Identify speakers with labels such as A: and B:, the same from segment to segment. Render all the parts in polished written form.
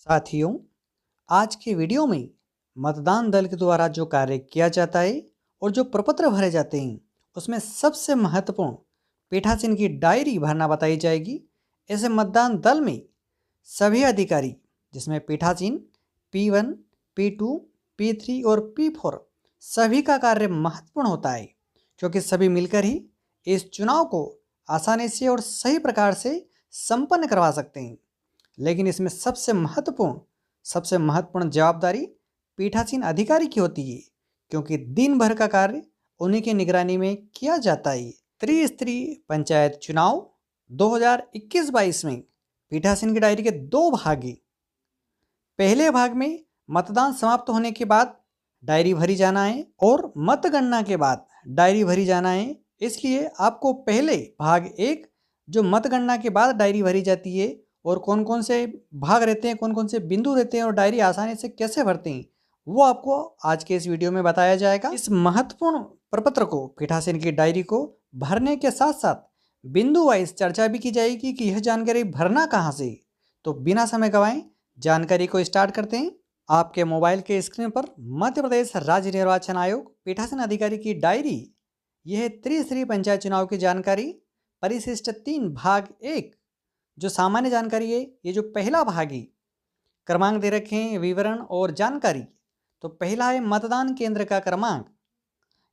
A: साथियों, आज के वीडियो में मतदान दल के द्वारा जो कार्य किया जाता है और जो प्रपत्र भरे जाते हैं उसमें सबसे महत्वपूर्ण पीठासीन की डायरी भरना बताई जाएगी। ऐसे मतदान दल में सभी अधिकारी जिसमें पीठासीन P1, P2, P3 और P4 सभी का कार्य महत्वपूर्ण होता है, क्योंकि सभी मिलकर ही इस चुनाव को आसानी से और सही प्रकार से संपन्न करवा सकते हैं। लेकिन इसमें सबसे महत्वपूर्ण जवाबदारी पीठासीन अधिकारी की होती है, क्योंकि दिन भर का कार्य उन्हीं की निगरानी में किया जाता है। त्रिस्तरीय पंचायत चुनाव 2021-22 में पीठासीन की डायरी के दो भाग हैं। पहले भाग में मतदान समाप्त होने के बाद डायरी भरी जाना है और मतगणना के बाद डायरी भरी जाना है। इसलिए आपको पहले भाग एक जो मतगणना के बाद डायरी भरी जाती है और कौन कौन से भाग रहते हैं, कौन कौन से बिंदु रहते हैं और डायरी आसानी से कैसे भरते हैं, वो आपको आज के इस वीडियो में बताया जाएगा। इस महत्वपूर्ण प्रपत्र को, पीठासीन की डायरी को भरने के साथ साथ बिंदु वाइज चर्चा भी की जाएगी कि यह जानकारी भरना कहाँ से। तो बिना समय गंवाए जानकारी को स्टार्ट करते हैं। आपके मोबाइल के स्क्रीन पर मध्य प्रदेश राज्य निर्वाचन आयोग पीठासीन अधिकारी की डायरी, यह त्रिस्तरीय पंचायत चुनाव की जानकारी परिशिष्ट 3 भाग 1 जो सामान्य जानकारी है, ये जो पहला भाग है, क्रमांक दे रखे हैं, विवरण और जानकारी। तो पहला है मतदान केंद्र का क्रमांक।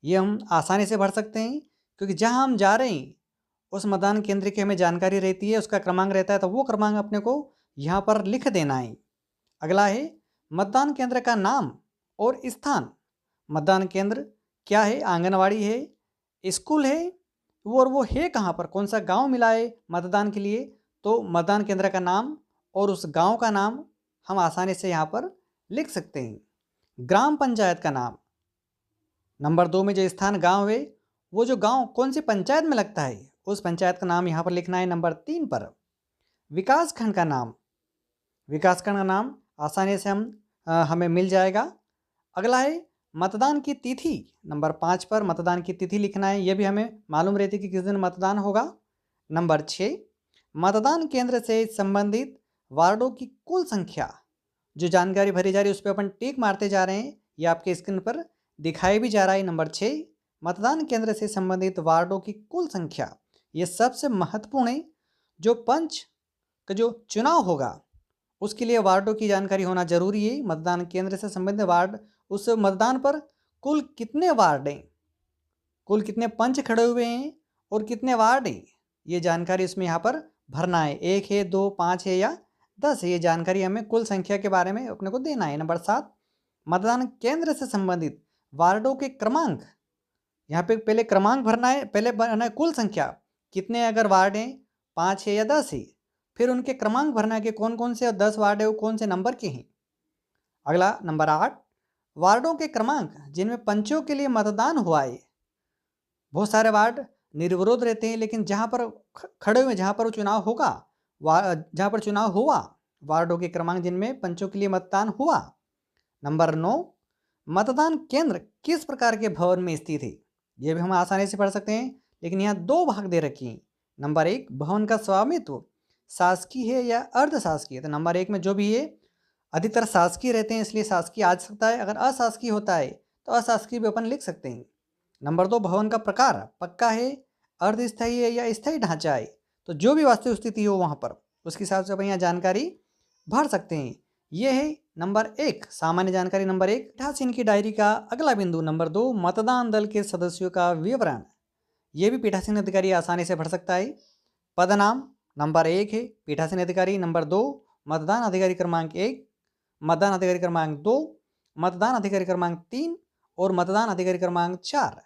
A: ये हम आसानी से भर सकते हैं, क्योंकि जहां हम जा रहे हैं उस मतदान केंद्र की हमें जानकारी रहती है, उसका क्रमांक रहता है, तो वो क्रमांक अपने को यहाँ पर लिख देना है। अगला है मतदान केंद्र का नाम और स्थान। मतदान केंद्र क्या है? आंगनवाड़ी है, स्कूल है, वो है कहाँ पर, कौन सा गांव मिला है मतदान के लिए, तो मतदान केंद्र का नाम और उस गांव का नाम हम आसानी से यहाँ पर लिख सकते हैं। ग्राम पंचायत का नाम, नंबर 2 में जो स्थान गांव है, वो जो गांव कौन सी पंचायत में लगता है उस पंचायत का नाम यहाँ पर लिखना है। नंबर 3 पर विकास खंड का नाम, विकास खंड का नाम आसानी से हमें मिल जाएगा। अगला है मतदान की तिथि, नंबर 5 पर मतदान की तिथि लिखना है, यह भी हमें मालूम रहती है कि किस दिन मतदान होगा। नंबर 6 मतदान केंद्र से संबंधित वार्डों की कुल संख्या, जो जानकारी भरी जा रही है उस पर अपन टिक मारते जा रहे हैं, ये आपके स्क्रीन पर दिखाई भी जा रहा है। नंबर 6 मतदान केंद्र से संबंधित वार्डों की कुल संख्या, ये सबसे महत्वपूर्ण है। जो पंच का जो चुनाव होगा उसके लिए वार्डों की जानकारी होना जरूरी है। मतदान केंद्र से संबंधित वार्ड, उस मतदान पर कुल कितने वार्ड हैं, कुल कितने पंच खड़े हुए हैं और कितने वार्ड हैं, ये जानकारी इसमें यहाँ पर भरना है। 1 है, 2, 5 है या 10 है, ये जानकारी हमें कुल संख्या के बारे में अपने को देना है। नंबर 7 मतदान केंद्र से संबंधित वार्डों के क्रमांक, यहाँ पे पहले क्रमांक भरना है, पहले भरना है कुल संख्या, कितने अगर वार्ड हैं, 5 है या 10 है, फिर उनके क्रमांक भरना है कि कौन कौन से 10 वार्ड है वो कौन से नंबर के हैं। अगला नंबर 8 वार्डों के क्रमांक जिनमें पंचों के लिए मतदान हुआ है। बहुत सारे वार्ड निर्विरोध रहते हैं, लेकिन जहाँ पर खड़े हुए, जहाँ पर चुनाव होगा, जहाँ पर चुनाव हुआ, वार्डों के क्रमांक जिनमें पंचों के लिए मतदान हुआ। नंबर 9 मतदान केंद्र किस प्रकार के भवन में स्थित है, ये भी हम आसानी से पढ़ सकते हैं, लेकिन यहाँ 2 भाग दे रखे हैं। नंबर 1 भवन का स्वामित्व शासकीय है या अर्ध शासकीय, तो नंबर 1 में जो भी है अधिकतर शासकीय रहते हैं, इसलिए शासकीय आ सकता है। अगर अशासकीय होता है तो अशासकीय भी अपन लिख सकते हैं। नंबर 2 भवन का प्रकार पक्का है, अर्धस्थायी है या स्थायी ढांचा है, तो जो भी वास्तविक स्थिति हो वहाँ पर उसके हिसाब से अपन यहाँ जानकारी भर सकते हैं। ये है नंबर 1 सामान्य जानकारी। नंबर 1 पीठासीन की डायरी का अगला बिंदु नंबर 2 मतदान दल के सदस्यों का विवरण, ये भी पीठासीन अधिकारी आसानी से भर सकता है। पद नाम नंबर 1 है पीठासीन अधिकारी, नंबर 2 मतदान अधिकारी क्रमांक 1, मतदान अधिकारी क्रमांक 2, मतदान अधिकारी क्रमांक 3 और मतदान अधिकारी क्रमांक 4,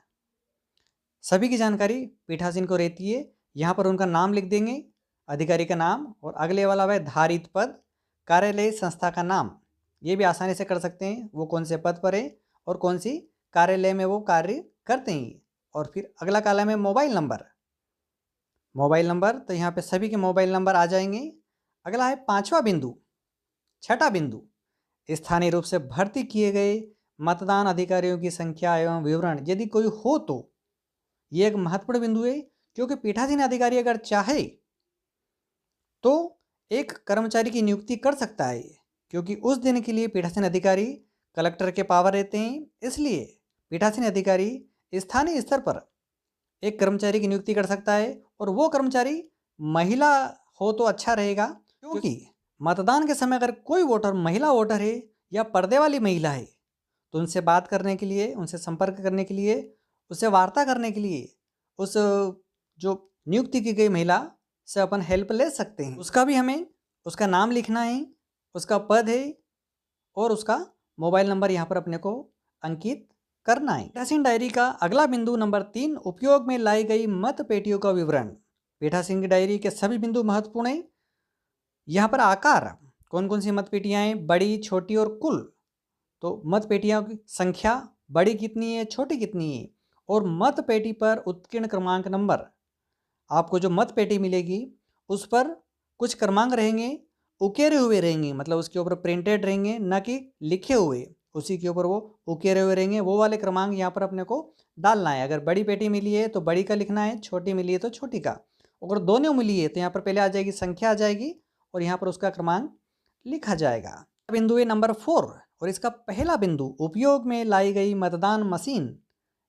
A: सभी की जानकारी पीठासीन को रहती है। यहाँ पर उनका नाम लिख देंगे, अधिकारी का नाम, और अगले वाला वह धारित पद, कार्यालय संस्था का नाम, ये भी आसानी से कर सकते हैं, वो कौन से पद पर है और कौन सी कार्यालय में वो कार्य करते हैं। और फिर अगला कॉलम है मोबाइल नंबर, मोबाइल नंबर, तो यहाँ पे सभी के मोबाइल नंबर आ जाएंगे। अगला है 5वां बिंदु, 6ठा बिंदु स्थानीय रूप से भर्ती किए गए मतदान अधिकारियों की संख्या एवं विवरण, यदि कोई हो तो ये एक महत्वपूर्ण बिंदु है, क्योंकि पीठासीन अधिकारी अगर चाहे तो एक कर्मचारी की नियुक्ति कर सकता है, क्योंकि उस दिन के लिए पीठासीन अधिकारी कलेक्टर के पावर रहते हैं, इसलिए पीठासीन अधिकारी स्थानीय स्तर पर एक कर्मचारी की नियुक्ति कर सकता है और वो कर्मचारी महिला हो तो अच्छा रहेगा, क्योंकि मतदान के समय अगर कोई वोटर महिला वोटर है या पर्दे वाली महिला है तो उनसे बात करने के लिए, उनसे संपर्क करने के लिए, उससे वार्ता करने के लिए उस जो नियुक्ति की गई महिला से अपन हेल्प ले सकते हैं। उसका भी हमें उसका नाम लिखना है, उसका पद है और उसका मोबाइल नंबर यहाँ पर अपने को अंकित करना है। पीठासीन डायरी का अगला बिंदु नंबर 3, उपयोग में लाई गई मत पेटियों का विवरण। पीठासीन की डायरी के सभी बिंदु महत्वपूर्ण हैं। यहाँ पर आकार, कौन कौन सी मत पेटियाँ हैं, बड़ी, छोटी और कुल। तो मत पेटियों की संख्या, बड़ी कितनी है, छोटी कितनी है, और मत पेटी पर उत्कीर्ण क्रमांक नंबर। आपको जो मत पेटी मिलेगी उस पर कुछ क्रमांक रहेंगे, उकेरे हुए रहेंगे, मतलब उसके ऊपर प्रिंटेड रहेंगे, ना कि लिखे हुए, उसी के ऊपर वो उकेरे हुए रहेंगे। वो वाले क्रमांक यहाँ पर अपने को डालना है। अगर बड़ी पेटी मिली है तो बड़ी का लिखना है, छोटी मिली है तो छोटी का। अगर दोनों मिली है तो यहाँ पर पहले आ जाएगी संख्या आ जाएगी और यहाँ पर उसका क्रमांक लिखा जाएगा। बिंदु है नंबर 4 और इसका पहला बिंदु, उपयोग में लाई गई मतदान मशीन,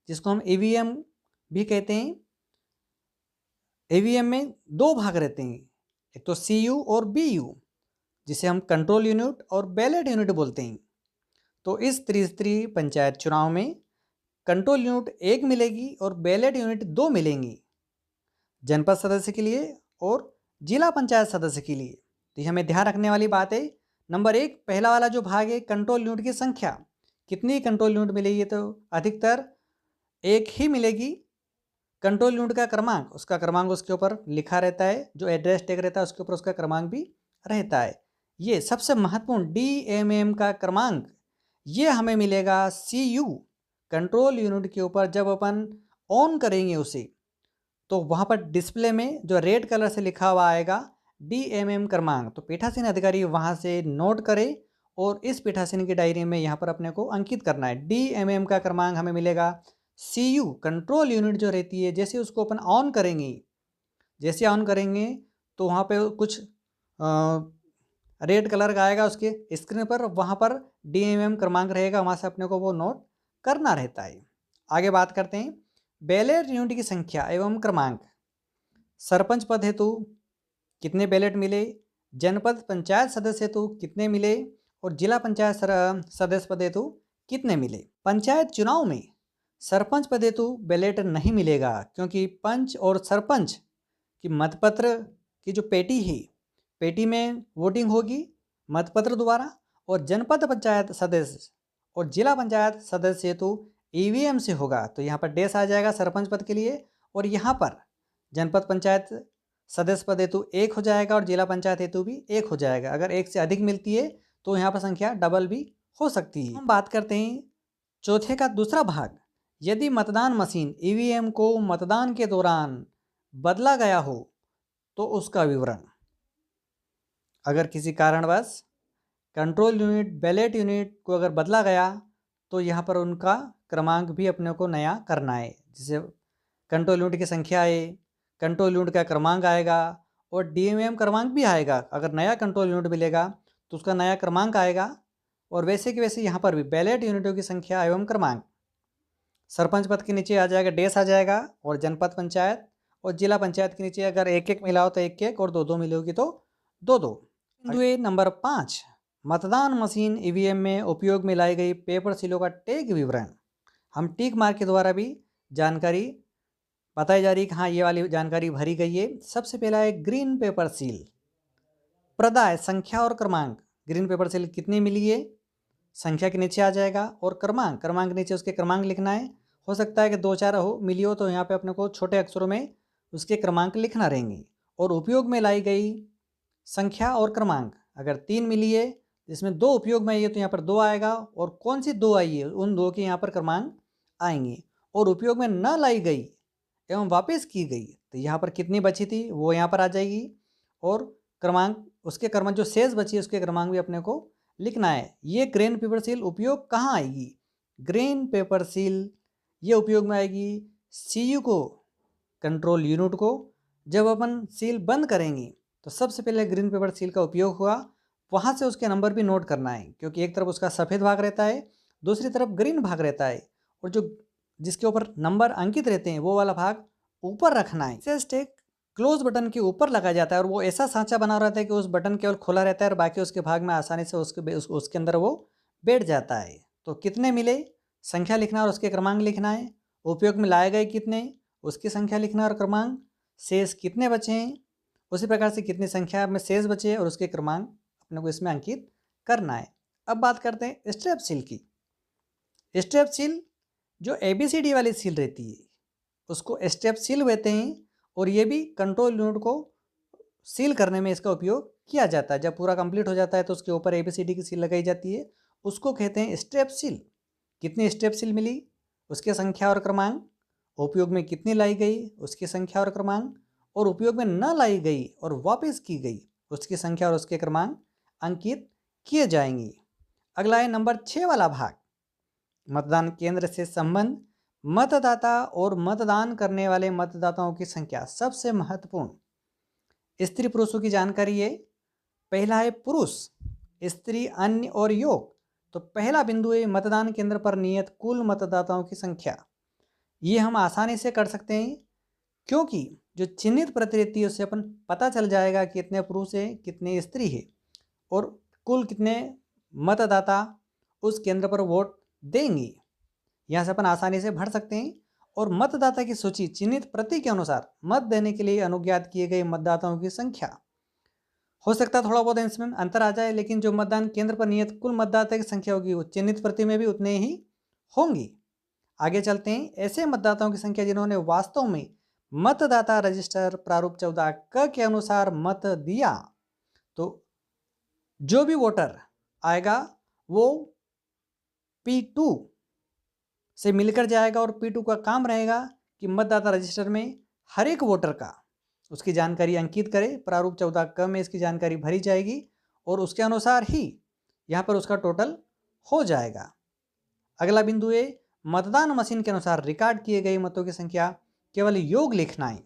A: जिसको हम ईवीएम भी कहते हैं। ईवीएम में 2 भाग रहते हैं, एक तो सीयू और बीयू, जिसे हम कंट्रोल यूनिट और बैलेट यूनिट बोलते हैं। तो इस त्रिस्तरीय पंचायत चुनाव में कंट्रोल यूनिट 1 मिलेगी और बैलेट यूनिट 2 मिलेंगी, जनपद सदस्य के लिए और जिला पंचायत सदस्य के लिए। तो ये हमें ध्यान रखने वाली बात है। नंबर 1, पहला वाला जो भाग है, कंट्रोल यूनिट की संख्या, कितनी कंट्रोल यूनिट मिलेगी, तो अधिकतर 1 ही मिलेगी। कंट्रोल यूनिट का क्रमांक, उसका क्रमांक उसके ऊपर लिखा रहता है, जो एड्रेस टैग रहता है उसके ऊपर उसका क्रमांक भी रहता है। ये सबसे महत्वपूर्ण DMM का क्रमांक, ये हमें मिलेगा CU कंट्रोल यूनिट के ऊपर। जब अपन ऑन करेंगे उसे तो वहाँ पर डिस्प्ले में जो रेड कलर से लिखा हुआ आएगा DMM क्रमांक, तो पीठासीन अधिकारी वहाँ से नोट करे और इस पीठासीन की डायरी में यहाँ पर अपने को अंकित करना है। DMM का क्रमांक हमें मिलेगा CU कंट्रोल यूनिट जो रहती है, जैसे उसको अपन ऑन करेंगे, जैसे ऑन करेंगे तो वहाँ पे कुछ रेड कलर का आएगा उसके स्क्रीन पर, वहाँ पर DMM क्रमांक रहेगा, वहाँ से अपने को वो नोट करना रहता है। आगे बात करते हैं बैलेट यूनिट की संख्या एवं क्रमांक। सरपंच पद हेतु कितने बैलेट मिले, जनपद पंचायत सदस्य हेतु कितने मिले और जिला पंचायत सदस्य पद हेतु कितने मिले। पंचायत चुनाव में सरपंच पद हेतु बैलेट नहीं मिलेगा, क्योंकि पंच और सरपंच की मतपत्र की जो पेटी है, पेटी में वोटिंग होगी मतपत्र द्वारा, और जनपद पंचायत सदस्य और जिला पंचायत सदस्य हेतु ईवीएम से होगा। तो यहाँ पर डैश आ जाएगा सरपंच पद के लिए, और यहाँ पर जनपद पंचायत सदस्य पद हेतु 1 हो जाएगा और जिला पंचायत हेतु भी 1 हो जाएगा। अगर 1 से अधिक मिलती है तो यहाँ पर संख्या डबल भी हो सकती है। हम बात करते हैं चौथे का दूसरा भाग, यदि मतदान मशीन ईवीएम को मतदान के दौरान बदला गया हो तो उसका विवरण। अगर किसी कारणवश कंट्रोल यूनिट बैलेट यूनिट को अगर बदला गया तो यहाँ पर उनका क्रमांक भी अपने को नया करना है। जैसे कंट्रोल यूनिट की संख्या है, कंट्रोल यूनिट का क्रमांक आएगा और DMM क्रमांक भी आएगा। अगर नया कंट्रोल यूनिट मिलेगा तो उसका नया क्रमांक आएगा, और वैसे कि वैसे यहाँ पर भी बैलेट यूनिटों की संख्या एवं क्रमांक। सरपंच पद के नीचे आ जाएगा डैश आ जाएगा, और जनपद पंचायत और जिला पंचायत के नीचे अगर 1-1 मिला हो तो 1-1 और 2-2 मिली होगी तो 2-2। बिंदु नंबर 5, मतदान मशीन ईवीएम में उपयोग में लाई गई पेपर सीलों का टैग विवरण। हम टिक मार्क के द्वारा भी जानकारी बताई जा रही है कि हाँ ये वाली जानकारी भरी गई है। सबसे पहला है ग्रीन पेपर सील, प्रदाय संख्या और क्रमांक। ग्रीन पेपर सील कितनी मिली है, संख्या के नीचे आ जाएगा, और क्रमांक के नीचे उसके क्रमांक लिखना है। हो सकता है कि 2-4 मिली हो तो यहाँ पे अपने को छोटे अक्षरों में उसके क्रमांक लिखना रहेंगे। और उपयोग में लाई गई संख्या और क्रमांक, अगर 3 मिली है जिसमें 2 उपयोग में आई है तो यहाँ पर 2 आएगा, और कौन सी 2 आई है उन 2 के यहाँ पर क्रमांक आएंगे। और उपयोग में न लाई गई एवं वापस की गई तो यहाँ पर कितनी बची थी वो यहाँ पर आ जाएगी, और क्रमांक उसके क्रमांक जो शेष बची है उसके क्रमांक भी अपने को लिखना है। ये ग्रीन पेपर सील उपयोग कहाँ आएगी, ग्रीन पेपर सील ये उपयोग में आएगी CU को कंट्रोल यूनिट को। जब अपन सील बंद करेंगे तो सबसे पहले ग्रीन पेपर सील का उपयोग हुआ, वहाँ से उसके नंबर भी नोट करना है, क्योंकि एक तरफ उसका सफ़ेद भाग रहता है, दूसरी तरफ ग्रीन भाग रहता है, और जो जिसके ऊपर नंबर अंकित रहते हैं वो वाला भाग ऊपर रखना है। इसे स्टेक क्लोज बटन के ऊपर लगाया जाता है और वो ऐसा सांचा बना रहता है कि उस बटन केवल खुला रहता है और बाकी उसके भाग में आसानी से उसके अंदर वो बैठ जाता है। तो कितने मिले, संख्या लिखना और उसके क्रमांक लिखना है। उपयोग में लाए गए कितने, उसकी संख्या लिखना और क्रमांक। शेष कितने बचे हैं, उसी प्रकार से कितनी संख्या में शेष बचे और उसके क्रमांक अपने को इसमें अंकित करना है। अब बात करते हैं स्टेप सील की। स्टेप सील जो ABCD वाली सील रहती है उसको स्टेप सील कहते हैं, और ये भी कंट्रोल यूनिट को सील करने में इसका उपयोग किया जाता है। जब पूरा कंप्लीट हो जाता है तो उसके ऊपर ABCD की सील लगाई जाती है, उसको कहते हैं स्टेप सील। कितनी स्टेप सील मिली, उसकी संख्या और क्रमांक। उपयोग में कितनी लाई गई, उसकी संख्या और क्रमांक। और उपयोग में न लाई गई और वापस की गई उसकी संख्या और उसके क्रमांक अंकित किए जाएंगे। अगला है नंबर 6 वाला भाग, मतदान केंद्र से संबंध। मतदाता और मतदान करने वाले मतदाताओं की संख्या। सबसे महत्वपूर्ण स्त्री पुरुषों की जानकारी है। पहला है पुरुष, स्त्री, अन्य और योग। तो पहला बिंदु है मतदान केंद्र पर नियत कुल मतदाताओं की संख्या। ये हम आसानी से कर सकते हैं, क्योंकि जो चिन्हित प्रति रहती है उससे अपन पता चल जाएगा कि कितने पुरुष है कितने स्त्री है और कुल कितने मतदाता उस केंद्र पर वोट देंगे। यहाँ से अपन आसानी से भर सकते हैं। और मतदाता की सूची चिन्हित प्रति के अनुसार मत देने के लिए अनुज्ञात किए गए मतदाताओं की संख्या। हो सकता है थोड़ा बहुत इसमें अंतर आ जाए, लेकिन जो मतदान केंद्र पर नियत कुल मतदाता की संख्या होगी वो चिन्हित प्रति में भी उतने ही होंगी। आगे चलते हैं। ऐसे मतदाताओं की संख्या जिन्होंने वास्तव में मतदाता रजिस्टर प्रारूप 14 क के अनुसार मत दिया। तो जो भी वोटर आएगा वो P2 से मिलकर जाएगा और P2 का काम रहेगा कि मतदाता रजिस्टर में हर एक वोटर का उसकी जानकारी अंकित करे। प्रारूप 14 क में इसकी जानकारी भरी जाएगी और उसके अनुसार ही यहाँ पर उसका टोटल हो जाएगा। अगला बिंदु है मतदान मशीन के अनुसार रिकॉर्ड किए गए मतों की संख्या। केवल योग लिखना है।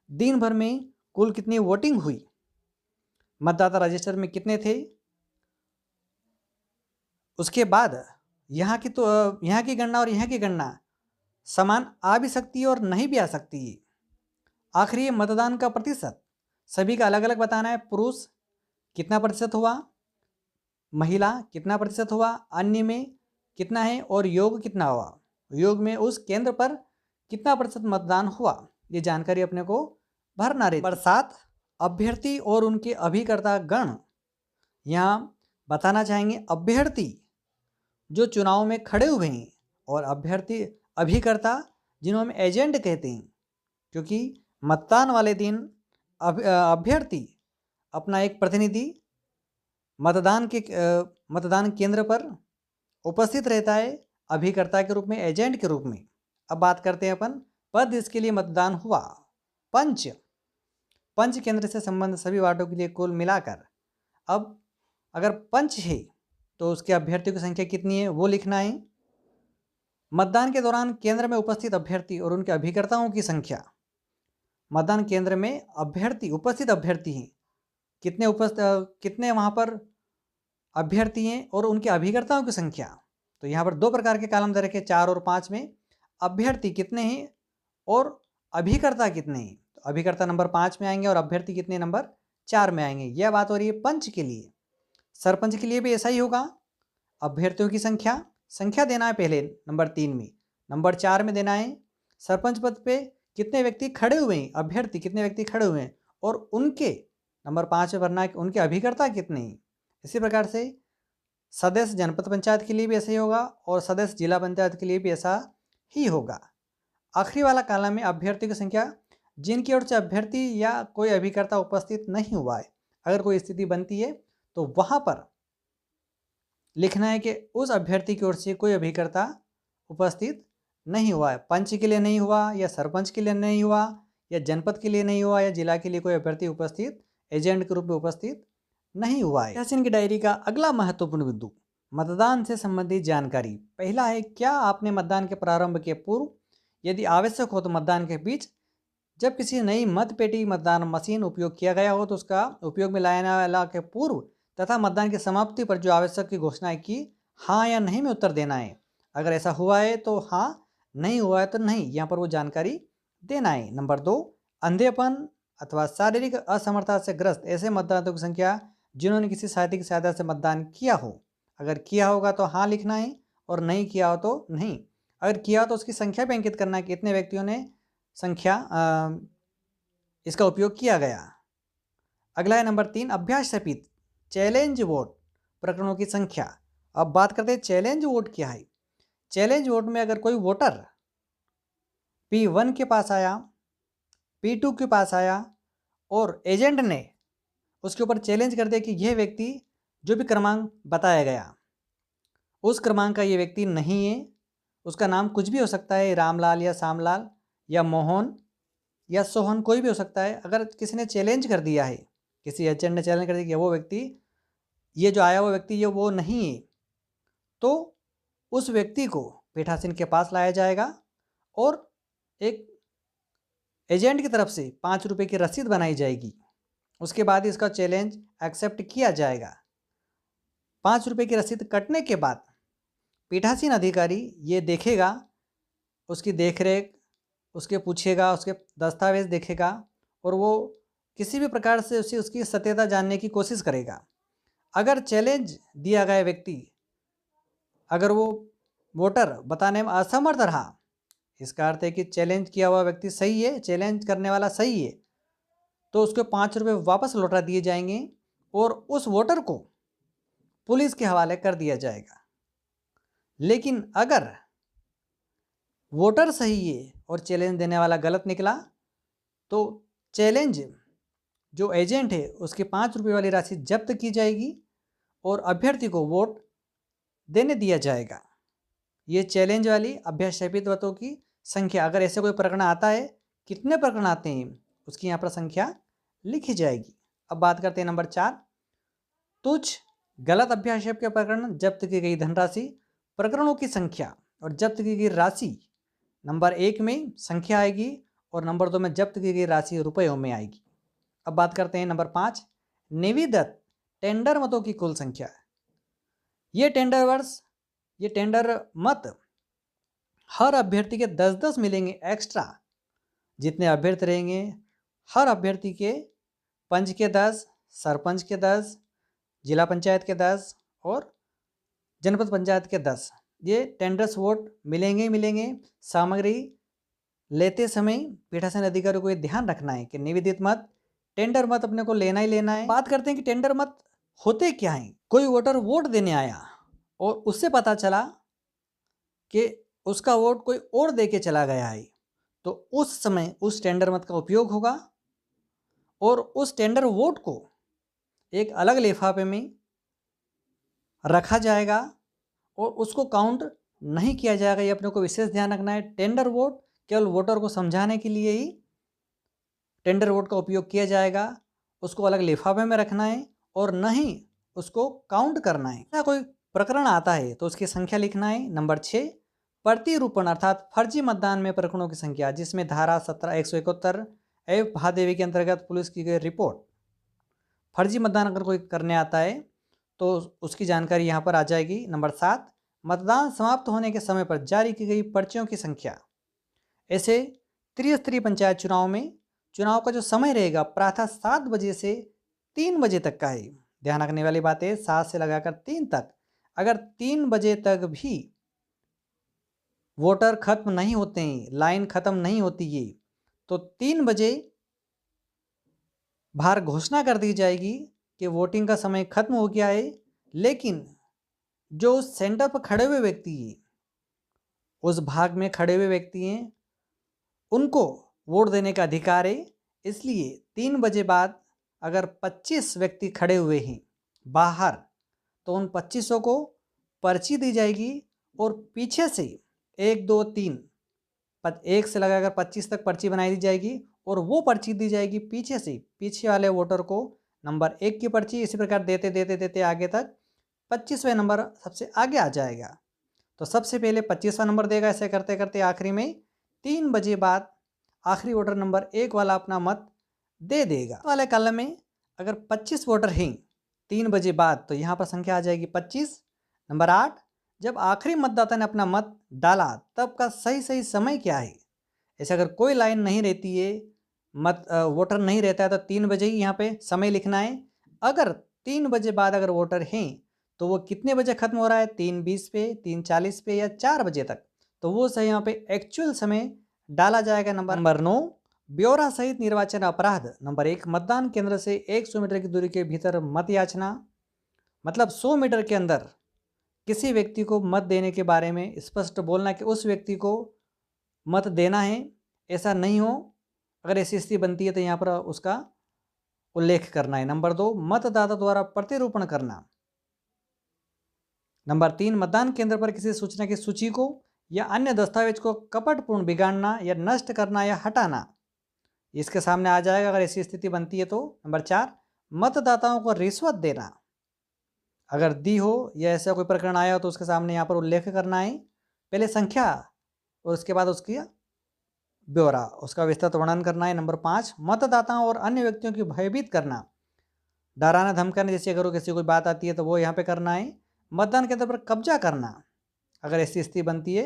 A: दिन भर में कुल कितनी वोटिंग हुई, मतदाता रजिस्टर में कितने थे, उसके बाद यहाँ की गणना और यहाँ की गणना समान आ भी सकती है और नहीं भी आ सकती है। आखिरी मतदान का प्रतिशत, सभी का अलग अलग बताना है। पुरुष कितना प्रतिशत हुआ, महिला कितना प्रतिशत हुआ, अन्य में कितना है और योग कितना हुआ। योग में उस केंद्र पर कितना प्रतिशत मतदान हुआ, ये जानकारी अपने को भरना रहती है। नंबर 7, अभ्यर्थी और उनके अभिकर्ता गण। यहाँ बताना चाहेंगे अभ्यर्थी जो चुनाव में खड़े हुए हैं और अभिकर्ता जिन्हें हम एजेंट कहते हैं, क्योंकि मतदान वाले दिन अभ्यर्थी अपना एक प्रतिनिधि मतदान केंद्र पर उपस्थित रहता है अभिकर्ता के रूप में, एजेंट के रूप में। अब बात करते हैं अपन पद जिसके लिए मतदान हुआ। पंच केंद्र से संबंध सभी वार्डों के लिए कुल मिलाकर। अब अगर पंच है तो उसके अभ्यर्थियों की संख्या कितनी है वो लिखना है। मतदान के दौरान केंद्र में उपस्थित अभ्यर्थी और उनके अभिकर्ताओं की संख्या। मतदान केंद्र में उपस्थित अभ्यर्थी हैं कितने वहाँ पर अभ्यर्थी हैं और उनके अभिकर्ताओं की संख्या। तो यहाँ पर 2 प्रकार के कॉलम दे रखे, 4 और 5 में। अभ्यर्थी कितने हैं और अभिकर्ता कितने हैं, तो अभिकर्ता नंबर 5 में आएंगे और अभ्यर्थी कितने नंबर 4 में आएंगे। यह बात हो रही है पंच के लिए। सरपंच के लिए भी ऐसा ही होगा। अभ्यर्थियों की संख्या देना है पहले नंबर 3 में, नंबर 4 में देना है सरपंच पद पे कितने व्यक्ति खड़े हुए हैं, अभ्यर्थी कितने व्यक्ति खड़े हुए हैं और उनके नंबर 5 में भरना है उनके अभिकर्ता कितने हैं। इसी प्रकार से सदस्य जनपद पंचायत के लिए भी ऐसा ही होगा और सदस्य जिला पंचायत के लिए भी ऐसा ही होगा। आखिरी वाला कॉलम में अभ्यर्थी की संख्या जिनकी ओर से अभ्यर्थी या कोई अभिकर्ता उपस्थित नहीं हुआ है। अगर कोई स्थिति बनती है तो वहाँ पर लिखना है कि उस अभ्यर्थी की ओर से कोई अभिकर्ता उपस्थित नहीं हुआ है। पंच के लिए नहीं हुआ या सरपंच के लिए नहीं हुआ या जनपद के लिए नहीं हुआ या जिला के लिए कोई अभ्यर्थी उपस्थित एजेंट के रूप में उपस्थित नहीं हुआ है। यासीन की डायरी का अगला महत्वपूर्ण बिंदु मतदान से संबंधित जानकारी। पहला है, क्या आपने मतदान के प्रारंभ के पूर्व, यदि आवश्यक हो तो मतदान के बीच, जब किसी नई मत पेटी मतदान मशीन उपयोग किया गया हो तो उसका उपयोग में लाने वाला के पूर्व तथा मतदान की समाप्ति पर जो आवश्यक की घोषणा की हाँ या नहीं में उत्तर देना है। अगर ऐसा हुआ है तो हाँ, नहीं हुआ है तो नहीं, यहाँ पर वो जानकारी देना है। नंबर 2, अंधेपन अथवा शारीरिक असमर्थता से ग्रस्त ऐसे मतदाताओं की संख्या जिन्होंने किसी साथी की सहायता से मतदान किया हो। अगर किया होगा तो हाँ लिखना है और नहीं किया हो तो नहीं। अगर किया हो तो उसकी संख्या पे अंकित करना है कि कितने व्यक्तियों ने इसका उपयोग किया गया। अगला है नंबर 3, अभ्यास सहित चैलेंज वोट प्रकरणों की संख्या। अब बात करते हैं चैलेंज वोट क्या है। चैलेंज वोट में अगर कोई वोटर P1 के पास आया, P2 के पास आया और एजेंट ने उसके ऊपर चैलेंज कर दिया कि यह व्यक्ति जो भी क्रमांक बताया गया उस क्रमांक का ये व्यक्ति नहीं है, उसका नाम कुछ भी हो सकता है, रामलाल या श्यामलाल या मोहन या सोहन, कोई भी हो सकता है। अगर किसी ने चैलेंज कर दिया है, किसी एजेंट ने चैलेंज कर दिया कि वो व्यक्ति, ये जो आया वो व्यक्ति ये वो नहीं है, तो उस व्यक्ति को पीठासीन के पास लाया जाएगा और एक एजेंट की तरफ से 5 रुपये की रसीद बनाई जाएगी। उसके बाद इसका चैलेंज एक्सेप्ट किया जाएगा। 5 रुपये की रसीद कटने के बाद पीठासीन अधिकारी ये देखेगा, उसकी देखरेख, उसके पूछेगा, उसके दस्तावेज देखेगा और वो किसी भी प्रकार से उसकी सत्यता जानने की कोशिश करेगा। अगर चैलेंज दिया गया व्यक्ति, अगर वो वोटर बताने में असमर्थ रहा, इसका अर्थ है कि चैलेंज किया हुआ व्यक्ति सही है, चैलेंज करने वाला सही है, तो उसको 5 रुपये वापस लौटा दिए जाएंगे और उस वोटर को पुलिस के हवाले कर दिया जाएगा। लेकिन अगर वोटर सही है और चैलेंज देने वाला गलत निकला तो चैलेंज जो एजेंट है उसकी 5 रुपये वाली राशि जब्त की जाएगी और अभ्यर्थी को वोट देने दिया जाएगा। ये चैलेंज वाली अभ्यास सहित वोटों की संख्या, अगर ऐसे कोई प्रकरण आता है, कितने प्रकरण आते हैं उसकी यहाँ पर संख्या लिखी जाएगी। अब बात करते हैं नंबर 4, तुच्छ गलत अभ्यास के प्रकरण, जब्त की गई धनराशि, प्रकरणों की संख्या और जब्त की गई राशि नंबर 1 में संख्या आएगी और नंबर 2 में जब्त की गई राशि रुपयों में आएगी। अब बात करते हैं नंबर 5, निविदत टेंडर मतों की कुल संख्या। ये टेंडर मत हर अभ्यर्थी के 10-10 मिलेंगे एक्स्ट्रा। जितने अभ्यर्थी रहेंगे हर अभ्यर्थी के पंच के 10, सरपंच के 10, जिला पंचायत के 10 और जनपद पंचायत के 10 ये टेंडर्स वोट मिलेंगे ही मिलेंगे। सामग्री लेते समय पीठासीन अधिकारी को ये ध्यान रखना है कि निवेदित मत, टेंडर मत अपने को लेना ही लेना है। बात करते हैं कि टेंडर मत होते क्या हैं। कोई वोटर वोट देने आया और उससे पता चला कि उसका वोट कोई और दे के चला गया है, तो उस समय उस टेंडर मत का उपयोग होगा और उस टेंडर वोट को एक अलग लिफाफे में रखा जाएगा और उसको काउंट नहीं किया जाएगा। ये अपने को विशेष ध्यान रखना है। टेंडर वोट केवल वोटर को समझाने के लिए ही टेंडर वोट का उपयोग किया जाएगा, उसको अलग लिफाफे में रखना है और नहीं उसको काउंट करना है। या कोई प्रकरण आता है तो उसकी संख्या लिखना है। नंबर 6, प्रतिरूपण अर्थात फर्जी मतदान में प्रकरणों की संख्या, जिसमें धारा 171 एवं महादेवी के अंतर्गत पुलिस की गई रिपोर्ट। फर्जी मतदान अगर कोई करने आता है तो उसकी जानकारी यहाँ पर आ जाएगी। नंबर 7, मतदान समाप्त होने के समय पर जारी की गई पर्चियों की संख्या। ऐसे त्रिस्तरीय पंचायत चुनाव में चुनाव का जो समय रहेगा प्रातः 7 बजे से 3 बजे तक का है। ध्यान रखने वाली बात है 7 से लगाकर 3 तक। अगर 3 बजे तक भी वोटर खत्म नहीं होते हैं, लाइन खत्म नहीं होती है, तो 3 बजे बाहर घोषणा कर दी जाएगी कि वोटिंग का समय खत्म हो गया है। लेकिन जो उस सेंटर पर खड़े हुए व्यक्ति हैं, उस भाग में खड़े हुए व्यक्ति हैं, उनको वोट देने का अधिकार है। इसलिए 3 बजे बाद अगर 25 व्यक्ति खड़े हुए हैं बाहर, तो उन 25 को पर्ची दी जाएगी और पीछे से 1 2 3 1 से लगाकर 25 तक पर्ची बनाई दी जाएगी और वो पर्ची दी जाएगी पीछे से। पीछे वाले वोटर को नंबर 1 की पर्ची, इसी प्रकार देते देते देते आगे तक 25वें नंबर सबसे आगे आ जाएगा। तो सबसे पहले 25वां नंबर देगा। ऐसे करते करते आखिरी में 3 बजे बाद आखिरी वोटर नंबर 1 वाला अपना मत दे देगा। वाले कॉलम में अगर 25 वोटर हैं 3 बजे बाद, तो यहाँ पर संख्या आ जाएगी 25। नंबर 8, जब आखिरी मतदाता ने अपना मत डाला तब का सही समय क्या है? ऐसे अगर कोई लाइन नहीं रहती है, वोटर नहीं रहता है, तो 3 बजे ही यहाँ पे समय लिखना है। अगर 3 बजे बाद अगर वोटर हैं तो वो कितने बजे खत्म हो रहा है, 3:20 पे, 3:40 पे या 4 बजे तक, तो वो सही यहाँ पे एक्चुअल समय डाला जाएगा। नंबर 9, ब्यौरा सहित निर्वाचन अपराध। नंबर 1, मतदान केंद्र से 100 मीटर की दूरी के भीतर मत याचना, मतलब 100 मीटर के अंदर किसी व्यक्ति को मत देने के बारे में स्पष्ट बोलना कि उस व्यक्ति को मत देना है, ऐसा नहीं हो। अगर ऐसी स्थिति बनती है तो यहाँ पर उसका उल्लेख करना है। नंबर 2, मतदाता द्वारा प्रतिरूपण करना। नंबर 3, मतदान केंद्र पर किसी सूचना की सूची को या अन्य दस्तावेज को कपटपूर्ण बिगाड़ना या नष्ट करना या हटाना, इसके सामने आ जाएगा अगर ऐसी स्थिति बनती है तो। नंबर 4, मतदाताओं को रिश्वत देना, अगर दी हो या ऐसा कोई प्रकरण आया हो तो उसके सामने यहाँ पर उल्लेख करना है, पहले संख्या और उसके बाद उसकी ब्यौरा, उसका विस्तृत वर्णन करना है। नंबर 5, मतदाताओं और अन्य व्यक्तियों की भयभीत करना, डराना धमकाना, जैसे अगर किसी कोई बात आती है तो वो यहाँ पे करना है। मतदान केंद्र पर कब्जा करना, अगर ऐसी स्थिति बनती है,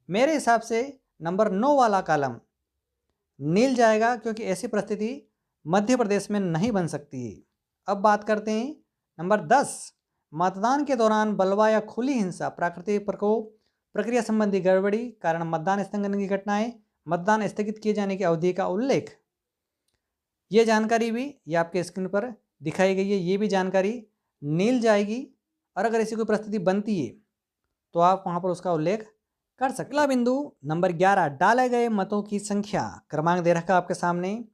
A: मेरे हिसाब से नंबर 9 वाला कॉलम नील जाएगा, क्योंकि ऐसी परिस्थिति मध्य प्रदेश में नहीं बन सकती है। अब बात करते हैं नंबर 10, मतदान के दौरान बलवा या खुली हिंसा, प्राकृतिक प्रकोप, प्रक्रिया संबंधी गड़बड़ी कारण मतदान स्थगन की घटनाएं, मतदान स्थगित किए जाने की अवधि का उल्लेख। ये जानकारी भी ये आपके स्क्रीन पर दिखाई गई है, ये भी जानकारी नील जाएगी। और अगर ऐसी कोई परिस्थिति बनती है तो आप वहाँ पर उसका उल्लेख कर सकते। अगला बिंदु नंबर 11, डाले गए मतों की संख्या। क्रमांक दे रखा आपके सामने,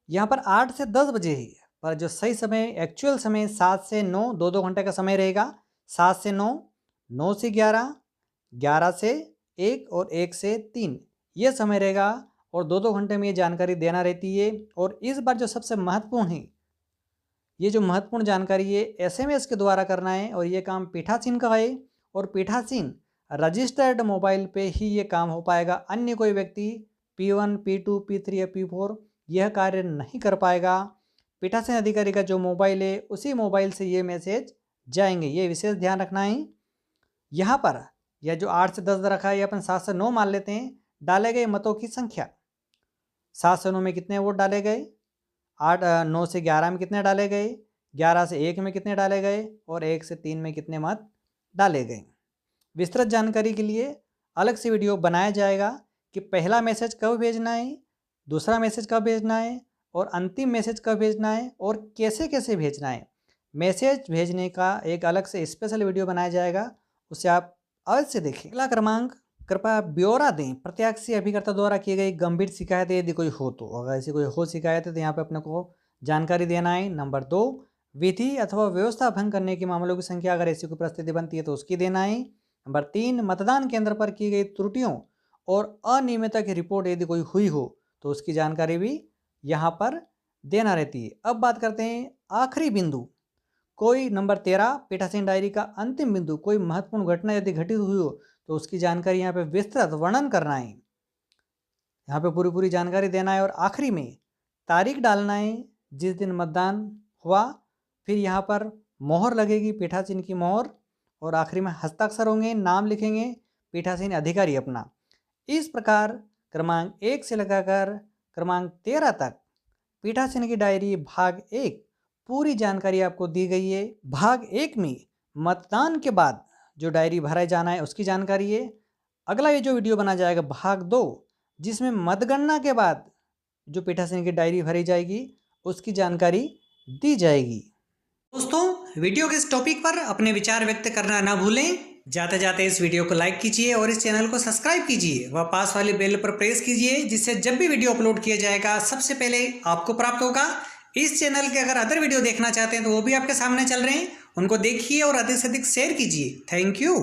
A: यहाँ पर 8 से 10 बजे है, पर जो सही समय एक्चुअल समय 7 से 9, 2 घंटे का समय रहेगा। 7 से 9, 9 से 11, 11 से 1 और 1 से 3 ये समय रहेगा, और 2 घंटे में ये जानकारी देना रहती है। और इस बार जो सबसे महत्वपूर्ण है, ये जो महत्वपूर्ण जानकारी है SMS के द्वारा करना है, और ये काम पीठासीन का है, और पीठासीन रजिस्टर्ड मोबाइल पे ही ये काम हो पाएगा। अन्य कोई व्यक्ति P1, P2, P3 या P4 यह कार्य नहीं कर पाएगा। पीठासीन अधिकारी का जो मोबाइल है उसी मोबाइल से ये मैसेज जाएंगे, ये विशेष ध्यान रखना है। यहाँ पर यह जो 8 से 10 रखा है, ये अपन 7 से 9 मान लेते हैं। डाले गए मतों की संख्या, 7 से 9 में कितने वोट डाले गए, 9 से 11 में कितने डाले गए, 11 से 1 में कितने डाले गए, और 1 से 3 में कितने मत डाले गए। विस्तृत जानकारी के लिए अलग से वीडियो बनाया जाएगा कि पहला मैसेज कब भेजना है, दूसरा मैसेज कब भेजना है, और अंतिम मैसेज कब भेजना है, और कैसे कैसे भेजना है। मैसेज भेजने का एक अलग से स्पेशल वीडियो बनाया जाएगा, उसे आप अवश्य देखें। अगला क्रमांक, कृपया ब्यौरा दें प्रत्याशी अभिकर्ता द्वारा की गई गंभीर शिकायत यदि कोई हो तो। अगर ऐसी कोई हो शिकायत है तो यहाँ पे अपने को जानकारी देना है। नंबर 2, विधि अथवा व्यवस्था भंग करने के मामलों की संख्या, अगर ऐसी कोई परिस्थिति बनती है तो उसकी देना है। नंबर 3, मतदान केंद्र पर की गई त्रुटियों और अनियमितता की रिपोर्ट यदि कोई हुई हो तो उसकी जानकारी भी यहाँ पर देना रहती है। अब बात करते हैं आखिरी बिंदु, कोई नंबर 13, पीठासीन डायरी का अंतिम बिंदु, कोई महत्वपूर्ण घटना यदि घटित हुई हो तो उसकी जानकारी यहाँ पे विस्तृत वर्णन करना है, यहाँ पे पूरी जानकारी देना है। और आखिरी में तारीख डालना है जिस दिन मतदान हुआ, फिर यहाँ पर मोहर लगेगी, पीठासीन की मोहर, और आखिरी में हस्ताक्षर होंगे, नाम लिखेंगे पीठासीन अधिकारी अपना। इस प्रकार क्रमांक 1 से लगाकर क्रमांक 13 तक पीठासीन की डायरी भाग 1 पूरी जानकारी आपको दी गई है। भाग 1 में मतदान के बाद जो डायरी भरा जाना है उसकी जानकारी है। अगला ये जो वीडियो बना जाएगा भाग 2, जिसमें मतगणना के बाद जो पीठासीन की डायरी भरी जाएगी उसकी जानकारी दी जाएगी। दोस्तों, वीडियो के इस टॉपिक पर अपने विचार व्यक्त करना ना भूलें। जाते जाते इस वीडियो को लाइक कीजिए और इस चैनल को सब्सक्राइब कीजिए व पास वाली बेल पर प्रेस कीजिए, जिससे जब भी वीडियो अपलोड किया जाएगा सबसे पहले आपको प्राप्त होगा। इस चैनल के अगर अदर वीडियो देखना चाहते हैं तो वो भी आपके सामने चल रहे हैं, उनको देखिए और अधिक से अधिक शेयर कीजिए। Thank you.